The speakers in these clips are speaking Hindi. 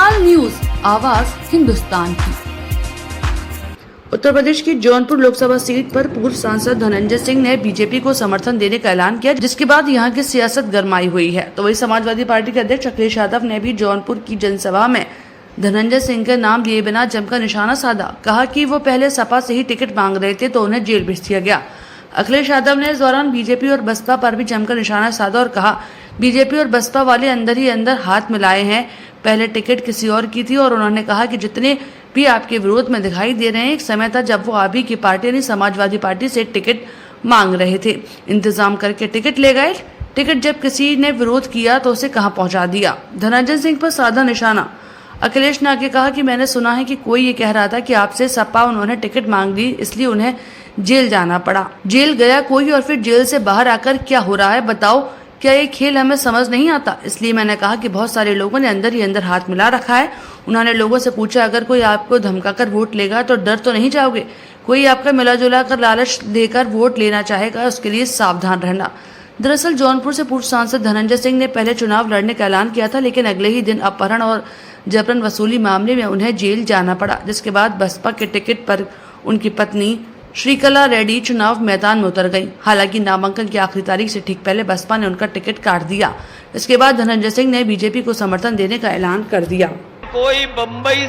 विशाल न्यूज, आवाज हिंदुस्तान की। उत्तर प्रदेश की जौनपुर लोकसभा सीट पर पूर्व सांसद धनंजय सिंह ने बीजेपी को समर्थन देने का ऐलान किया, जिसके बाद यहां की सियासत गरमाई हुई है। तो वही समाजवादी पार्टी के अध्यक्ष अखिलेश यादव ने भी जौनपुर की जनसभा में धनंजय सिंह के नाम लिए बिना जमकर निशाना साधा। कहा कि वो पहले सपा से ही टिकट मांग रहे थे तो उन्हें जेल भेज दिया गया। अखिलेश यादव ने इस दौरान बीजेपी और बसपा पर भी जमकर निशाना साधा और कहा, बीजेपी और बसपा वाले अंदर ही अंदर हाथ मिलाए हैं। पहले टिकट किसी और की थी और उन्होंने कहा कि जितने भी आपके विरोध में दिखाई दे रहे हैं, एक समय था जब वो आप ही की पार्टी यानी समाजवादी पार्टी से टिकट मांग रहे थे, इंतजाम करके टिकट ले गए। टिकट जब किसी ने विरोध किया तो उसे कहां पहुंचा दिया। धनंजय सिंह पर साधा निशाना। अखिलेश ने आगे कहा कि मैंने सुना है कि कोई ये कह रहा था कि आपसे सपा उन्होंने टिकट मांग ली, इसलिए उन्हें जेल जाना पड़ा। जेल गया कोई और फिर जेल से बाहर आकर क्या हो रहा है बताओ, क्या ये खेल हमें समझ नहीं आता? इसलिए मैंने कहा कि बहुत सारे लोगों ने अंदर ही अंदर हाथ मिला रखा है। उन्होंने लोगों से पूछा, अगर कोई आपको धमकाकर वोट लेगा तो डर तो नहीं जाओगे? कोई आपका मिला जुला कर लालच देकर वोट लेना चाहेगा, उसके लिए सावधान रहना। दरअसल जौनपुर से पूर्व सांसद धनंजय सिंह ने पहले चुनाव लड़ने का ऐलान किया था, लेकिन अगले ही दिन अपहरण और जबरन वसूली मामले में उन्हें जेल जाना पड़ा, जिसके बाद बसपा के टिकट पर उनकी पत्नी श्रीकला रेड्डी चुनाव मैदान में उतर गई। हालांकि नामांकन की आखिरी तारीख से ठीक पहले बसपा ने उनका टिकट काट दिया। इसके बाद धनंजय सिंह ने बीजेपी को समर्थन देने का ऐलान कर दिया। कोई बंबई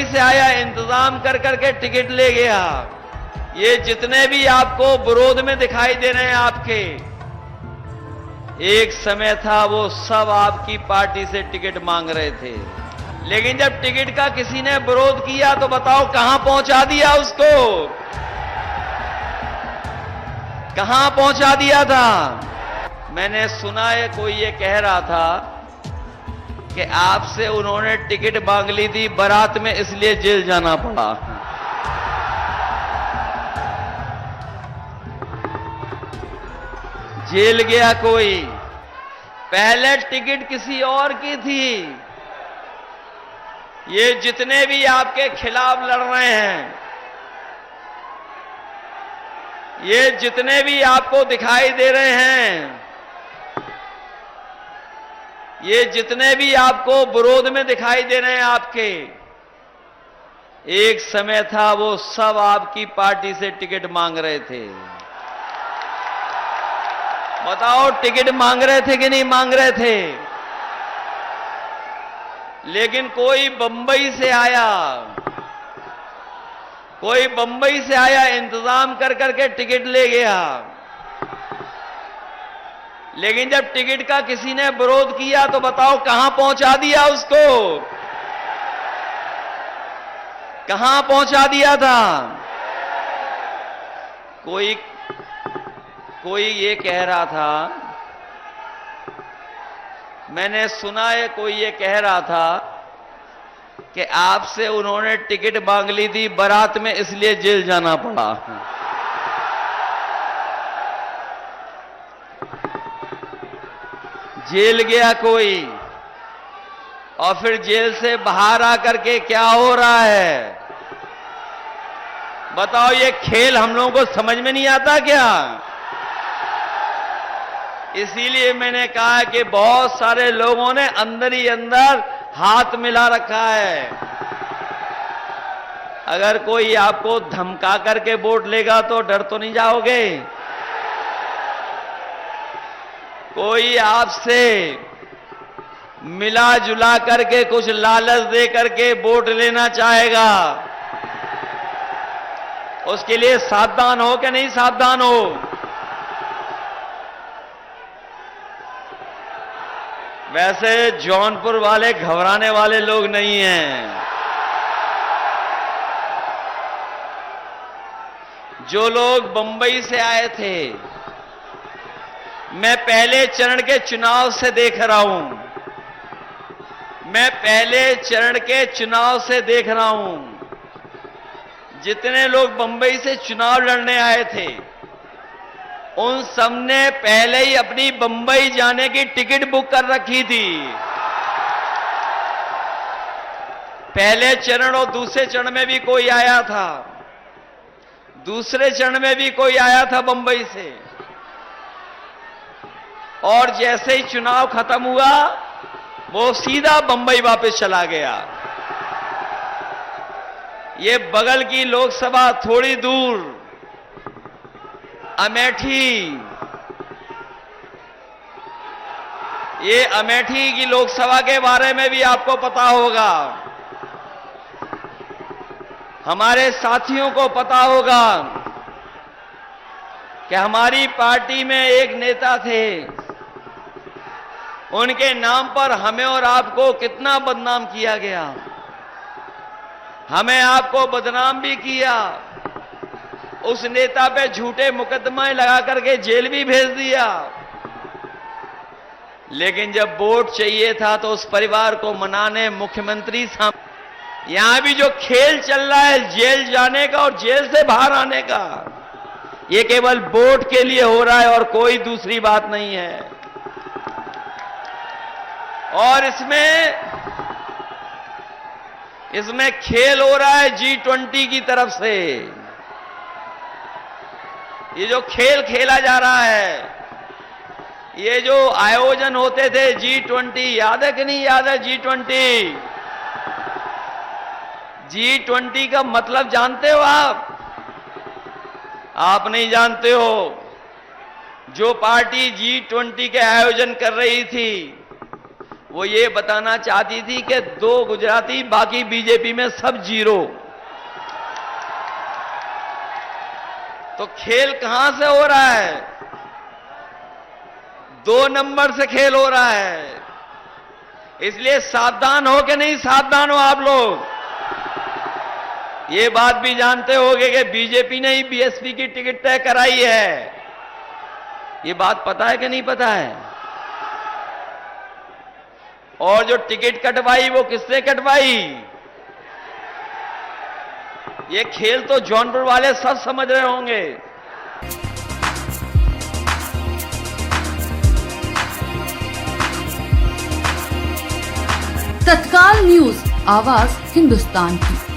से आया इंतजाम कर करके टिकट ले गया। ये जितने भी आपको विरोध में दिखाई दे रहे हैं आपके, एक समय था वो सब आपकी पार्टी से टिकट मांग रहे थे, लेकिन जब टिकट का किसी ने विरोध किया तो बताओ कहां पहुंचा दिया उसको? कहां पहुंचा दिया था? मैंने सुना है कोई ये कह रहा था कि आपसे उन्होंने टिकट मांग ली थी बारात में, इसलिए जेल जाना पड़ा। जेल गया कोई, पहले टिकट किसी और की थी। ये जितने भी आपके खिलाफ लड़ रहे हैं, ये जितने भी आपको दिखाई दे रहे हैं, ये जितने भी आपको विरोध में दिखाई दे रहे हैं आपके, एक समय था वो सब आपकी पार्टी से टिकट मांग रहे थे। बताओ टिकट मांग रहे थे कि नहीं मांग रहे थे? लेकिन कोई बंबई से आया इंतजाम कर करके टिकट ले गया, लेकिन जब टिकट का किसी ने विरोध किया तो बताओ कहां पहुंचा दिया उसको? कहां पहुंचा दिया था? कोई ये कह रहा था, मैंने सुना है कोई ये कह रहा था कि आपसे उन्होंने टिकट मांग ली थी बारात में, इसलिए जेल जाना पड़ा। जेल गया कोई और फिर जेल से बाहर आकर के क्या हो रहा है बताओ? ये खेल हम लोगों को समझ में नहीं आता क्या? इसीलिए मैंने कहा कि बहुत सारे लोगों ने अंदर ही अंदर हाथ मिला रखा है। अगर कोई आपको धमका करके वोट लेगा तो डर तो नहीं जाओगे? कोई आपसे मिला जुला करके कुछ लालच दे करके वोट लेना चाहेगा, उसके लिए सावधान हो कि नहीं सावधान हो? वैसे जौनपुर वाले घबराने वाले लोग नहीं हैं। जो लोग बंबई से आए थे, मैं पहले चरण के चुनाव से देख रहा हूं, जितने लोग बंबई से चुनाव लड़ने आए थे उन सबने पहले ही अपनी बंबई जाने की टिकट बुक कर रखी थी। पहले चरण और दूसरे चरण में भी कोई आया था, दूसरे चरण में भी कोई आया था बंबई से। और जैसे ही चुनाव खत्म हुआ वो सीधा बंबई वापस चला गया। ये बगल की लोकसभा थोड़ी दूर अमेठी, ये अमेठी की लोकसभा के बारे में भी आपको पता होगा, हमारे साथियों को पता होगा कि हमारी पार्टी में एक नेता थे, उनके नाम पर हमें और आपको कितना बदनाम किया गया। हमें आपको बदनाम भी किया, उस नेता पे झूठे मुकदमे लगा करके जेल भी भेज दिया। लेकिन जब वोट चाहिए था तो उस परिवार को मनाने मुख्यमंत्री साहब, यहां भी जो खेल चल रहा है जेल जाने का और जेल से बाहर आने का, ये केवल वोट के लिए हो रहा है और कोई दूसरी बात नहीं है। और इसमें खेल हो रहा है G20 की तरफ से। ये जो खेल खेला जा रहा है, ये जो आयोजन होते थे G20, याद है कि नहीं याद है? G20 का मतलब जानते हो आप? आप नहीं जानते हो। जो पार्टी G20 के आयोजन कर रही थी वो ये बताना चाहती थी कि 2 गुजराती, बाकी बीजेपी में सब जीरो। तो खेल कहां से हो रहा है? 2 नंबर से खेल हो रहा है। इसलिए सावधान हो कि नहीं सावधान हो आप लोग? ये बात भी जानते होंगे कि बीजेपी ने ही बीएसपी की टिकट तय कराई है। ये बात पता है कि नहीं पता है? और जो टिकट कटवाई वो किसने कटवाई? ये खेल तो जौनपुर वाले सब समझ रहे होंगे। तत्काल न्यूज, आवाज हिंदुस्तान की।